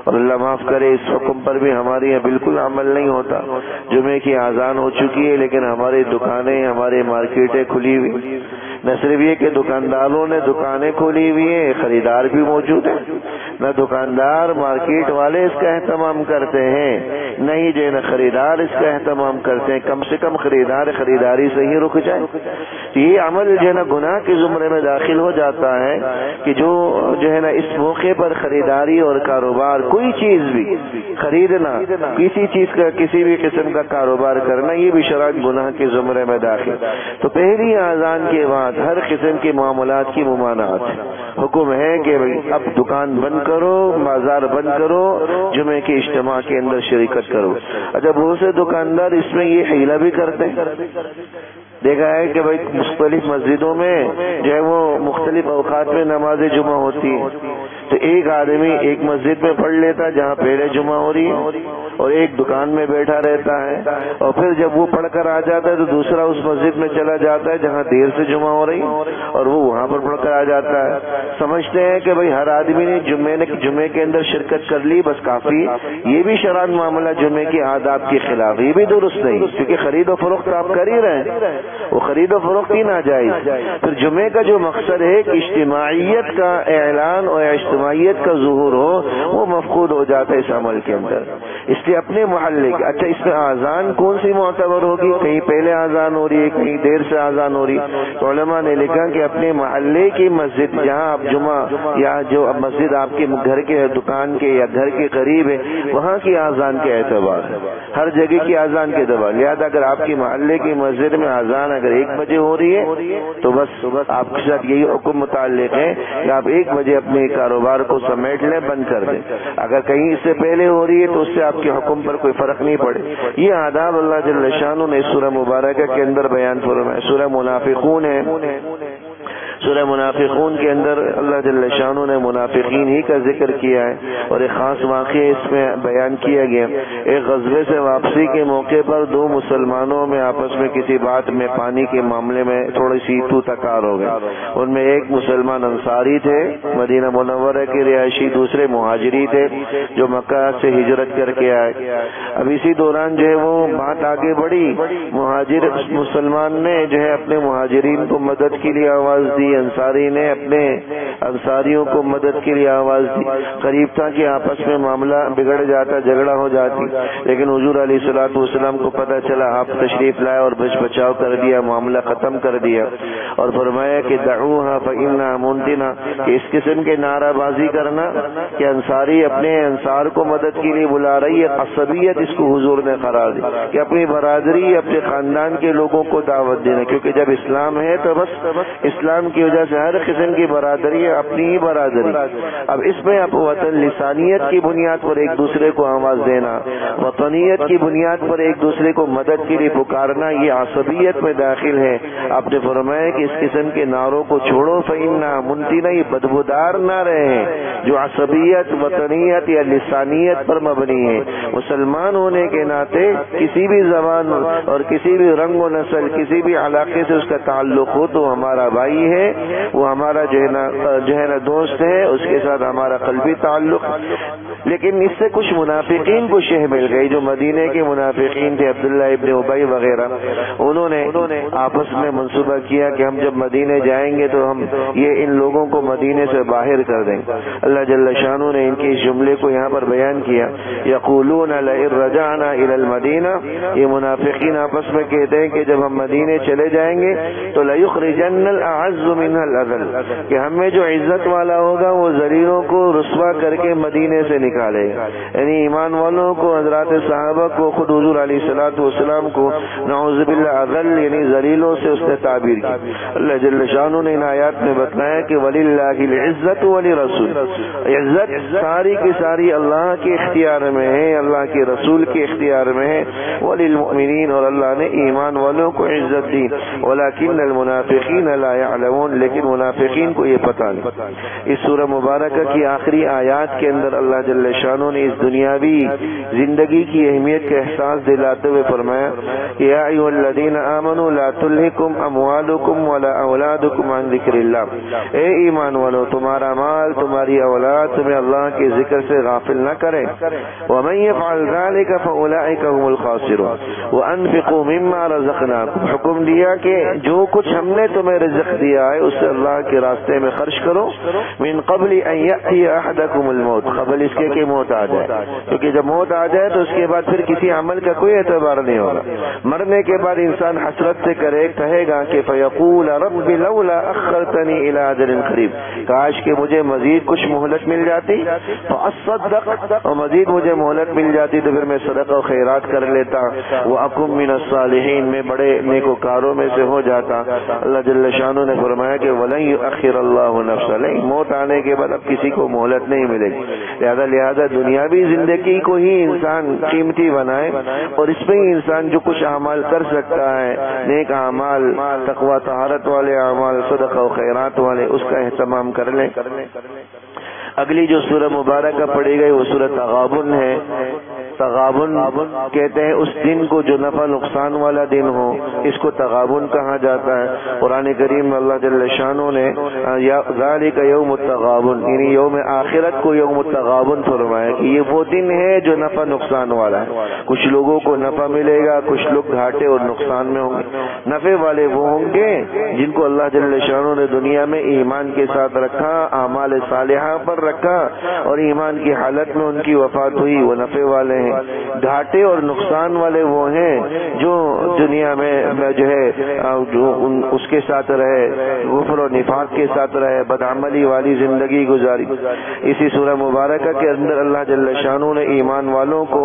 اور اللہ معاف کرے اس حکم پر بھی ہمارے یہاں بالکل عمل نہیں ہوتا۔ جمعے کی اذان ہو چکی ہے لیکن ہماری دکانیں، ہماری مارکیٹیں کھلی ہوئی، نہ صرف یہ کہ دکانداروں نے دکانیں کھولی ہوئی ہیں، خریدار بھی موجود ہیں، نہ دکاندار مارکیٹ والے اس کا اہتمام کرتے ہیں، نہ ہی جو ہے نہ خریدار اس کا اہتمام کرتے ہیں۔ کم سے کم خریدار خریداری سے ہی رک جائے۔ یہ عمل جو ہے نا گناہ کے زمرے میں داخل ہو جاتا ہے کہ جو ہے نا اس موقع پر خریداری اور کاروبار، کوئی چیز بھی خریدنا، کسی چیز کا کسی بھی قسم کا کاروبار کرنا، یہ بھی شرعاً گناہ کے زمرے میں داخل۔ تو پہلی اذان کے بعد ہر قسم کے معاملات کی ممانعت، حکم ہے کہ اب دکان بند کرو، بازار بند کرو، جمعے کے اجتماع کے اندر شرکت کرو۔ اچھا بہت سے دکاندار اس میں یہ حیلہ بھی کرتے ہیں، دیکھا ہے کہ بھائی مختلف مسجدوں میں جو ہے وہ مختلف اوقات میں نماز جمعہ ہوتی ہے، تو ایک آدمی ایک مسجد میں پڑھ لیتا ہے جہاں پہلے جمعہ ہو رہی ہے، اور ایک دکان میں بیٹھا رہتا ہے، اور پھر جب وہ پڑھ کر آ جاتا ہے تو دوسرا اس مسجد میں چلا جاتا ہے جہاں دیر سے جمعہ ہو رہی اور وہ وہاں پر پڑھ کر آ جاتا ہے۔ سمجھتے ہیں کہ بھائی ہر آدمی نے جمعے کے اندر شرکت کر لی بس کافی، یہ بھی شرعاً معاملہ جمعے کے آداب کے خلاف، یہ بھی درست نہیں، کیونکہ خرید و فروخت آپ کر ہی رہے ہیں، وہ خرید و فروخت ہی ناجائز۔ پھر جمعے کا جو مقصد ہے کہ اجتماعیت کا اعلان اور اجتماعیت کا ظہور ہو، وہ مفقود ہو جاتا ہے اس عمل کے اندر۔ اس لیے اپنے محلے کے اچھا اس میں اذان کون سی معتبر ہوگی، کہیں پہلے اذان ہو رہی ہے، کہیں دیر سے اذان ہو رہی ہے، تو علماء نے لکھا کہ اپنے محلے کی مسجد جہاں آپ جمعہ یا جو مسجد آپ کے گھر کے دکان کے یا گھر کے قریب ہے وہاں کی اذان کے اعتبار ہے، ہر جگہ کی اذان کے اعتبار۔ لہٰذا اگر آپ کی محلے کی مسجد میں اذان اگر 1 بجے ہو رہی ہے تو بس آپ کے ساتھ یہی حکم متعلق ہے کہ آپ 1 بجے اپنے کاروبار کو سمیٹ لیں، بند کر دیں۔ اگر کہیں اس سے پہلے ہو رہی ہے تو اس سے آپ آپ کے حکم پر کوئی فرق نہیں پڑے. یہ آداب اللہ جل شانہ نے سورہ مبارکہ کے اندر بیان فرمایا. سورہ منافقون ہے. سورہ منافقون کے اندر اللہ جل شانہ نے منافقین ہی کا ذکر کیا ہے اور ایک خاص واقعہ اس میں بیان کیا گیا. ایک غزوے سے واپسی کے موقع پر دو مسلمانوں میں آپس میں کسی بات میں پانی کے معاملے میں تھوڑی سی تو تکار ہو گئی. ان میں ایک مسلمان انصاری تھے مدینہ منورہ کے رہائشی, دوسرے مہاجری تھے جو مکہ سے ہجرت کر کے آئے. اب اسی دوران جو ہے وہ بات آگے بڑھی. مہاجر مسلمان نے جو ہے اپنے مہاجرین کو مدد کے لیے آواز دی, انصاری نے اپنے انصاریوں کو مدد کے لیے آواز دی. قریب تھا کہ آپس میں معاملہ بگڑ جاتا, جھگڑا ہو جاتی, لیکن حضور علیہ الصلوۃ والسلام کو پتہ چلا, آپ تشریف لائے اور بچ بچاؤ کر دیا, معاملہ ختم کر دیا اور فرمایا کہ دعوها فإنها منتنا, کہ اس قسم کے نعرہ بازی کرنا کہ انصاری اپنے انصار کو مدد کے لیے بلا رہی ہے, عصبیت اس کو حضور نے قرار دی کہ اپنی برادری اپنے خاندان کے لوگوں کو دعوت دینا, کیونکہ جب اسلام ہے تو بس اسلام کی وجہ سے ہر قسم کی برادری ہے, اپنی ہی برادری. اب اس میں آپ وطن لسانیت کی بنیاد پر ایک دوسرے کو آواز دینا, وطنیت کی بنیاد پر ایک دوسرے کو مدد کے لیے پکارنا, یہ عصبیت میں داخل ہے. آپ نے فرمایا کہ اس قسم کے نعروں کو چھوڑو, فإنها منتنا, یہ بدبودار نہ رہے جو عصبیت, وطنیت یا لسانیت پر مبنی ہے. مسلمان ہونے کے ناطے کسی بھی زبان اور کسی بھی رنگ و نسل, کسی بھی علاقے سے اس کا تعلق ہو تو ہمارا بھائی ہے, وہ ہمارا جو ہے نا دوست ہے, اس کے ساتھ ہمارا قلبی تعلق. لیکن اس سے کچھ منافقین کو شہ مل گئی. جو مدینے کے منافقین تھے, عبداللہ ابن ابی وغیرہ, انہوں نے آپس میں منصوبہ کیا کہ ہم جب مدینے جائیں گے تو ہم یہ ان لوگوں کو مدینے سے باہر کر دیں گے. اللہ جل شانہ نے ان کے اس جملے کو یہاں پر بیان کیا. یقولون لئن رجعنا الى المدینہ, یہ منافقین آپس میں کہتے ہیں کہ جب ہم مدینے چلے جائیں گے تو لیخرجن الاعز منها الاذل, کہ ہمیں جو عزت والا ہوگا وہ ذلیلوں کو رسوا کر کے مدینے سے نکالے گا. یعنی ایمان والوں کو, حضرات صحابہ کو, خود حضور علیہ الصلوۃ والسلام کو نعوذ باللہ اذل یعنی ذلیلوں سے اس نے تعبیر کی. اللہ جل شانہ نے ان آیات میں بتایا کہ وللہ العزت ولرسول, عزت ساری کی ساری اللہ کے اختیار میں ہے, اللہ کے رسول کے اختیار میں ہے. وللمؤمنین, اور اللہ نے ایمان والوں کو عزت دی. ولکن المنافقین لا يعلمون, لیکن منافقین کو یہ پتہ نہیں. اس سورہ مبارکہ کی آخری آیات کے اندر اللہ جل شانہ نے اس دنیاوی زندگی کی اہمیت کا احساس دلاتے ہوئے فرمایا یا ایھا الذین آمنوا لا تلھکم اموالکم ولا اولادکم عن ذکر اللہ, اے ایمان والو تمہارا مال, تمہاری اولاد تمہیں اللہ کے ذکر سے غافل نہ کرے. ومن يفعل ذلك فاولئک هم الخاسرون وانفقوا مما رزقناکم, حکم دیا کہ جو کچھ ہم نے تمہیں رزق دیا ہے اس سے اللہ کے راستے میں خرچ کرو. من قبل ان یأتی احدکم الموت, قبل اس کے کہ موت آ جائے, کیونکہ جب موت آ جائے تو اس کے بعد پھر کسی عمل کا کوئی اعتبار نہیں ہوگا. مرنے کے بعد انسان حسرت سے کہے گا کہ فیقول رب لولا اخرتنی الی اجل قریب, کاش کہ مجھے مزید کچھ مہلت مل جاتی, فاصدق, اور مزید مجھے مہلت مل جاتی تو پھر میں صدقہ و خیرات کر لیتا, واکن من الصالحین, میں بڑے نیکوکاروں میں سے ہو جاتا. اللہ جل شانہ نے فرمایا کہ ولن یؤخر اللہ نفسا, موت آنے کے بعد اب کسی کو مہلت نہیں ملے گی. لہذا دنیاوی زندگی کو ہی انسان قیمتی بنائے اور اس میں ہی انسان جو کچھ اعمال کر سکتا ہے, نیک اعمال, تقوی طہارت والے اعمال, صدقہ و خیرات والے, اس کا اہتمام کر لیں. اگلی جو سورہ مبارکہ پڑھی گئی وہ سورہ تغابن ہے. تغابن کہتے ہیں اس دن کو جو نفع نقصان والا دن ہو, اس کو تغابن کہا جاتا ہے. قرآن کریم میں اللہ جل شانہ نے ذالک یوم التغابن, یعنی یوم آخرت کو یوم التغابن فرمایا کہ یہ وہ دن ہے جو نفع نقصان والا ہے. کچھ لوگوں کو نفع ملے گا, کچھ لوگ گھاٹے اور نقصان میں ہوں گے. نفع والے وہ ہوں گے جن کو اللہ جل شانہ نے دنیا میں ایمان کے ساتھ رکھا, اعمال صالحہ پر رکھا اور ایمان کی حالت میں ان کی وفات ہوئی, وہ نفع والے ہیں. گھاٹے اور نقصان والے وہ ہیں جو دنیا میں جو ہے اس کے ساتھ رہے, کفر و نفاق کے ساتھ رہے, بدعملی والی زندگی گزاری. اسی سورہ مبارکہ کے اندر اللہ جل شانہ نے ایمان والوں کو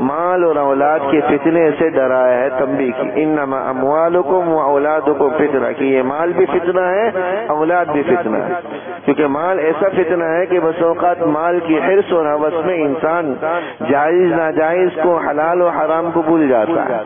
مال اور اولاد کے فتنے سے ڈرایا ہے, تنبیہ کی. انما اموالکم و اولادکم فتنہ, کہ یہ مال بھی فتنہ ہے, اولاد بھی فتنہ ہے. کیونکہ مال ایسا فتنہ ہے کہ بس اوقات مال کی حرص اور ہوس میں انسان جائز جائز ناجائز کو، حلال و حرام کو بھول جاتا ہے،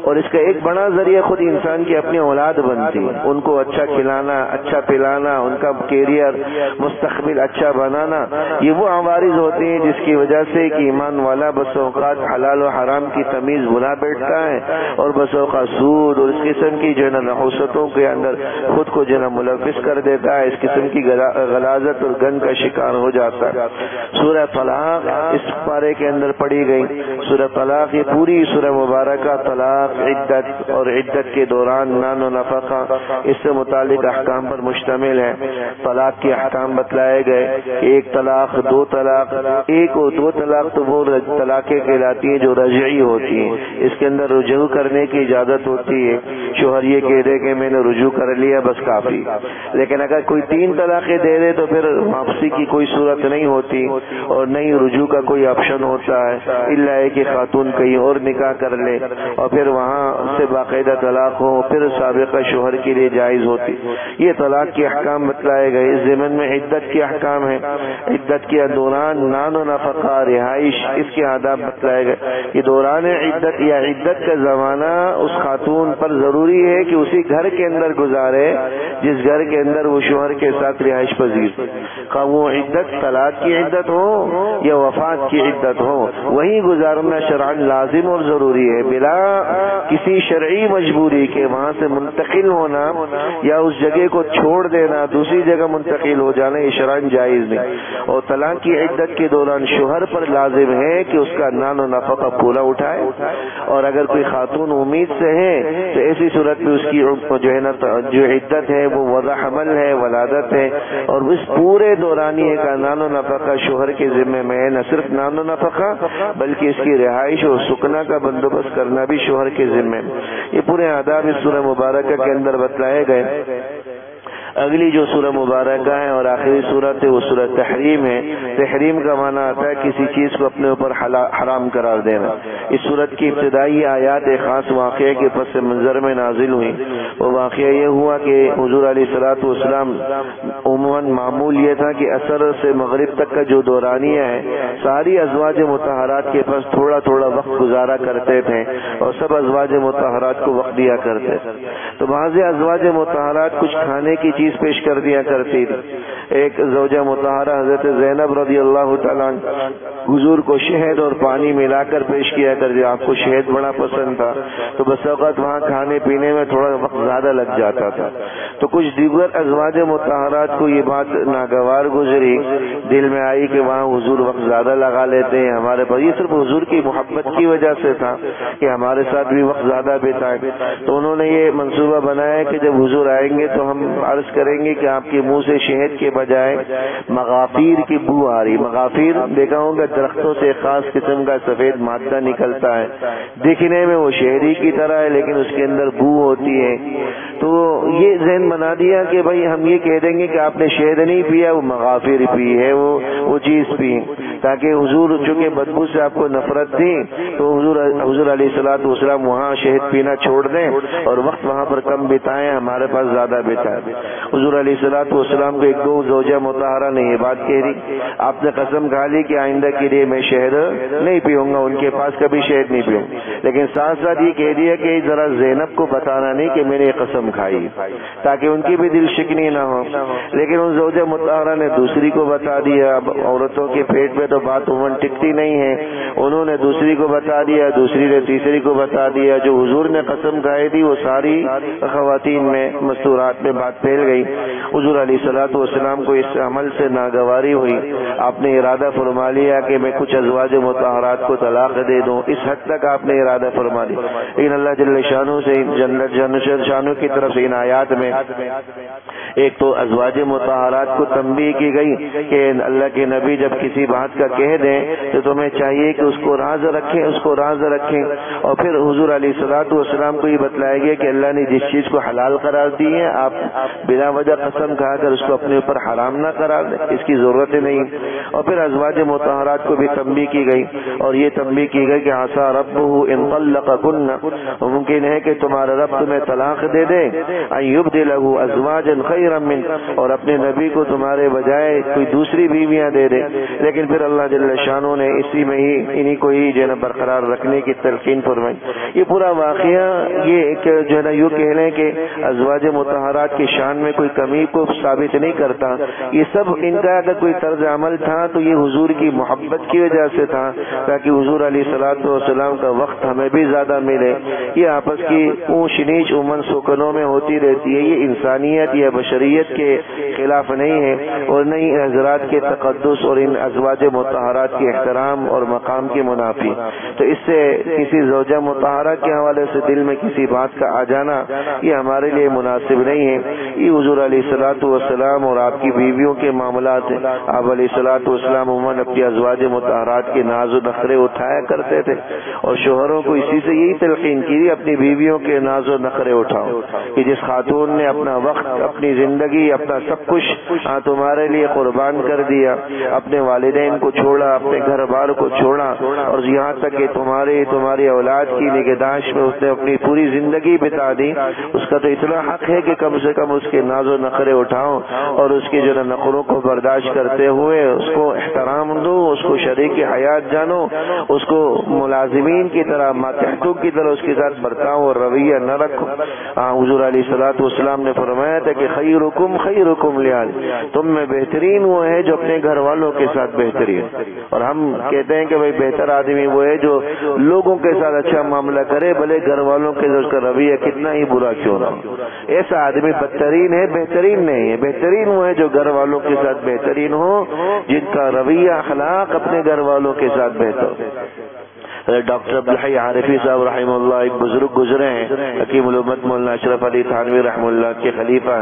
اور اس کا ایک بڑا ذریعہ خود انسان کی اپنی اولاد بنتی ہے، ان کو اچھا کھلانا، اچھا پلانا، ان کا کیریئر مستقبل اچھا بنانا، یہ وہ عوارض ہوتے ہیں جس کی وجہ سے کہ ایمان والا بس اوقات حلال و حرام کی تمیز بھلا بیٹھتا ہے، اور بس اوقات سود اور اس قسم کی جو ہے نا نحوستوں کے اندر خود کو جو ہے نا ملوث کر دیتا ہے، اس قسم کی غلاظت اور گن کا شکار ہو جاتا ہے۔ سورہ طلاق اس پارے کے اندر پڑھی گئی۔ سورہ طلاق یہ پوری سورہ مبارکہ طلاق، عدت اور عدت کے دوران نان و نفقہ اس سے متعلق احکام پر مشتمل ہے۔ طلاق کے احکام بتلائے گئے، ایک طلاق، دو طلاق۔ ایک اور دو طلاق تو وہ طلاقیں کہلاتی ہیں جو رجعی ہوتی ہیں، اس کے اندر رجوع کرنے کی اجازت ہوتی ہے، شوہر یہ کہہ دے کہ میں نے رجوع کر لیا بس کافی۔ لیکن اگر کوئی تین طلاقیں دے دے تو پھر واپسی کی کوئی صورت نہیں ہوتی اور نہیں رجوع کا کوئی آپشن ہوتا ہے، الا ہے کہ خاتون کہیں اور نکاح کر لے اور پھر وہاں سے باقاعدہ طلاق ہو، پھر سابقہ شوہر کے لیے جائز ہوتی۔ یہ طلاق کے احکام بتلائے گئے۔ اس ضمن میں عدت کے احکام ہیں، عدت کے دوران نان و نفقہ، رہائش، اس کے آداب بتلائے گئے۔ یہ دوران عدت یا عدت کا زمانہ اس خاتون پر ضروری ہے کہ اسی گھر کے اندر گزارے جس گھر کے اندر وہ شوہر کے ساتھ رہائش پذیر، خواہ وہ عدت طلاق کی عدت ہو یا وفات کی عدت ہو، وہیں گزارنا شرعاً لازم اور ضروری ہے، بلا کسی شرعی مجبوری کے وہاں سے منتقل ہونا یا اس جگہ کو چھوڑ دینا، دوسری جگہ منتقل ہو جانا، یہ شرعاً جائز نہیں۔ اور طلاق کی عدت کے دوران شوہر پر لازم ہے کہ اس کا نان و نفقہ پورا اٹھائے، اور اگر کوئی خاتون امید سے ہے تو ایسی صورت میں اس کی جو ہے نا جو عدت ہے وہ وضع حمل ہے، ولادت ہے، اور اس پورے دورانیے کا نان و نفقہ شوہر کے ذمہ میں ہے، نہ صرف نان و نفقہ بلکہ اس کی رہائش اور سکنا کا بندوبست کرنا بھی شوہر کے ذمہ میں۔ یہ پورے آداب اس سورہ مبارکہ کے اندر بتلائے گئے۔ اگلی جو سورہ مبارکہ ہے اور آخری سورت ہے وہ سورہ تحریم ہے۔ تحریم کا معنی آتا ہے کسی چیز کو اپنے اوپر حرام قرار دینا۔ اس سورت کی ابتدائی آیات ایک خاص واقعے کے پس منظر میں نازل ہوئی۔ وہ واقعہ یہ ہوا کہ حضور علیہ الصلوۃ والسلام عموماً معمول یہ تھا کہ عصر سے مغرب تک کا جو دورانیہ ہے ساری ازواج مطہرات کے پاس تھوڑا تھوڑا وقت گزارا کرتے تھے اور سب ازواج مطہرات کو وقت دیا کرتے۔ تو بعض ازواج مطہرات کچھ کھانے کی چیز پیش کر دیا کرتی تھی۔ ایک زوجہ مطہرہ حضرت زینب رضی اللہ تعالیٰ حضور کو شہد اور پانی ملا کر پیش کیا کرتی، آپ کو شہد بڑا پسند تھا تو بس اوقات وہاں کھانے پینے میں تھوڑا وقت زیادہ لگ جاتا تھا۔ تو کچھ دیگر ازواج مطہرات کو یہ بات ناگوار گزری، دل میں آئی کہ وہاں حضور وقت زیادہ لگا لیتے ہیں ہمارے پاس، یہ صرف حضور کی محبت کی وجہ سے تھا کہ ہمارے ساتھ بھی وقت زیادہ بتائیں۔ تو انہوں نے یہ منصوبہ بنایا کہ جب حضور آئیں گے تو ہم عرض کریں گے کہ آپ کے منہ سے شہد کے بجائے مغافیر کی بو آ رہی۔ مغافیر دیکھا ہوگا درختوں سے خاص قسم کا سفید مادہ نکلتا ہے، دیکھنے میں وہ شہری کی طرح ہے لیکن اس کے اندر بو ہوتی ہے۔ تو یہ ذہن بنا دیا کہ بھائی ہم یہ کہہ دیں گے کہ آپ نے شہد نہیں پیا، وہ مغافیر پی ہے، وہ چیز پی، تاکہ حضور چونکہ بدبو سے آپ کو نفرت تھی تو حضور علیہ الصلوۃ والسلام وہاں شہد پینا چھوڑ دیں اور وقت وہاں پر کم بتائیں، ہمارے پاس زیادہ بتائیں۔ حضور علیہ الصلوۃ والسلام کو ایک دو زوجہ مطہرہ نے یہ بات کہہ دی، آپ نے قسم کھا لی کہ آئندہ کے لیے میں شہد نہیں پیوں گا، ان کے پاس کبھی شہد نہیں پیوں، لیکن ساتھ ساتھ یہ کہہ دیا کہ ذرا زینب کو بتانا نہیں کہ میں نے یہ قسم کھائی، تاکہ ان کی بھی دل شکنی نہ ہو۔ لیکن ان زوجہ مطہرہ نے دوسری کو بتا دیا۔ اب عورتوں کے پیٹ پہ تو بات عموماً ٹکتی نہیں ہے، انہوں نے دوسری کو بتا دیا، دوسری نے تیسری کو بتا دیا۔ جو حضور نے قسم کھائی تھی وہ ساری خواتین میں مستورات میں بات پھیل گئی۔ حضور علیہ الصلوۃ والسلام کو اس عمل سے ناگواری ہوئی، آپ نے ارادہ فرما لیا کہ میں کچھ ازواج مطہرات کو طلاق دے دوں، اس حد تک آپ نے ارادہ فرما لیا۔ لیکن اللہ جل شانہ سے جل شانہ کی طرف سے ان آیات میں ایک تو ازواج مطہرات کو تنبیہ کی گئی کہ اللہ کے نبی جب کسی بات کا کہہ دیں تو تمہیں چاہیے کہ اس کو راز رکھیں، اس کو راز رکھیں۔ اور پھر حضور علیہ الصلوۃ والسلام کو یہ بتلایا گیا کہ اللہ نے جس چیز کو حلال قرار دی ہے آپ بلا بلا وجہ قسم کھا کر اس کو اپنے اوپر حرام نہ قرار دے، اس کی ضرورت نہیں۔ اور پھر ازواج مطہرات کو بھی تنبیہ کی گئی، اور یہ تنبیہ کی گئی کہ عسیٰ ربہ ان طلقکن، ممکن ہے کہ تمہارا رب تمہیں طلاق دے دے، ان یبدلہ ازواجا خیرا من، اور اپنے نبی کو تمہارے بجائے کوئی دوسری بیویاں دے دے۔ لیکن پھر اللہ جل شانہ نے اسی میں ہی انہی کو ہی جو ہے نا برقرار رکھنے کی تلقین فرمائی۔ یہ پورا واقعہ یہ جو ہے نا یوں کہہ لیں کہ ازواج مطہرات کی شان میں کوئی کمی کو ثابت نہیں کرتا، یہ سب ان کا اگر کوئی طرز عمل تھا تو یہ حضور کی محبت کی وجہ سے تھا، تاکہ حضور علیہ الصلوۃ والسلام کا وقت ہمیں بھی زیادہ ملے۔ یہ آپس کی اونچ نیچ عموماً سکنوں میں ہوتی رہتی ہے، یہ انسانیت یا بشریت کے خلاف نہیں ہے، اور نہ ہی حضرات کے تقدس اور ان ازواج مطہرات کے احترام اور مقام کے منافی۔ تو اس سے کسی زوجہ مطہرہ کے حوالے سے دل میں کسی بات کا آ جانا یہ ہمارے لیے مناسب نہیں ہے۔ یہ حضور علیہ الصلوۃ والسلام اور آپ کی بیویوں کے معاملات ہیں۔ آپ علیہ الصلوۃ والسلام عموماً اپنی ازواج مطہرات کے ناز و نخرے اٹھایا کرتے تھے، اور شوہروں کو اسی سے یہی تلقین کی اپنی بیویوں کے ناز و نخرے اٹھاؤ، کہ جس خاتون نے اپنا وقت، اپنی زندگی، اپنا سب کچھ تمہارے لیے قربان کر دیا، اپنے والدین کو چھوڑا، اپنے گھر بار کو چھوڑا، اور یہاں تک کہ تمہاری اولاد کی نگہداشت میں اس نے اپنی پوری زندگی بتا دی، اس کا تو اتنا حق ہے کہ کم سے کم اس کے ناز و نخرے اٹھاؤ، اور اس کے جو نخروں کو برداشت کرتے ہوئے اس کو احترام دو، اس کو شریک حیات جانو، اس کو ملازمین کی طرح، ماتحتوں کی طرح اس کے ساتھ برتاؤ اور رویہ نہ رکھو۔ حضور علیہ الصلوۃ والسلام نے فرمایا تھا کہ خیرکم خیرکم لأہلہ، تم میں بہترین وہ ہے جو اپنے گھر والوں کے ساتھ بہترین، اور ہم کہتے ہیں کہ بھائی بہتر آدمی وہ ہے جو لوگوں کے ساتھ اچھا معاملہ کرے، بھلے گھر والوں کے ساتھ اس کا رویہ کتنا ہی برا کیوں نہ ہو۔ ایسا آدمی بدترین ہے، بہترین نہیں ہے۔ بہترین وہ ہے جو گھر والوں کے ساتھ بہترین ہو، جن کا رویہ اخلاق اپنے گھر والوں کے ساتھ بہتر ہو۔ ڈاکٹر عبدالحی عارفی صاحب رحمہ اللہ ایک بزرگ گزرے ہیں، حکیم الامت مولانا اشرف علی تھانوی رحمہ اللہ کے خلیفہ،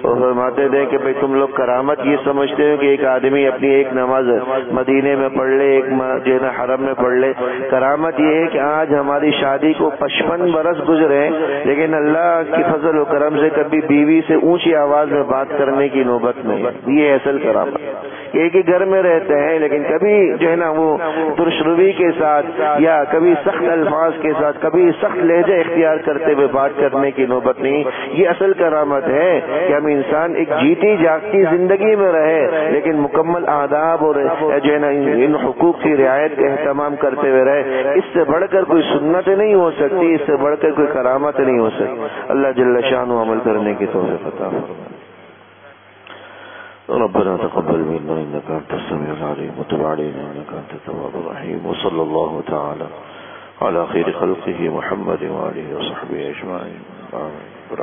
وہ فرماتے تھے کہ بھئی تم لوگ کرامت یہ سمجھتے ہو کہ ایک آدمی اپنی ایک نماز مدینے میں پڑھ لے، ایک جو ہے نا حرم میں پڑھ لے۔ کرامت یہ ہے کہ آج ہماری شادی کو 55 برس گزرے، لیکن اللہ کی فضل و کرم سے کبھی بیوی سے اونچی آواز میں بات کرنے کی نوبت نہیں ہے۔ یہ اصل کرامت، ایک ہی گھر میں رہتے ہیں لیکن کبھی جو ہے نا وہ ترش روی کے ساتھ یا کبھی سخت الفاظ کے ساتھ، کبھی سخت لہجہ اختیار کرتے ہوئے بات کرنے کی نوبت نہیں۔ یہ اصل کرامت ہے کہ ہم انسان ایک جیتی جاگتی زندگی میں رہے، لیکن مکمل آداب اور جو ہے نا ان حقوق کی رعایت کا اہتمام کرتے ہوئے رہے۔ اس سے بڑھ کر کوئی سنت نہیں ہو سکتی، اس سے بڑھ کر کوئی کرامت نہیں ہو سکتی۔ اللہ جل شانہ عمل کرنے کی توفیق عطا فرمائے۔ ربنا تقبل منا انك انت السميع العليم وتب علينا انك انت التواب الرحيم، وصلى الله تعالى على خير خلقه محمد وآله وصحبه اجمعين، آمين۔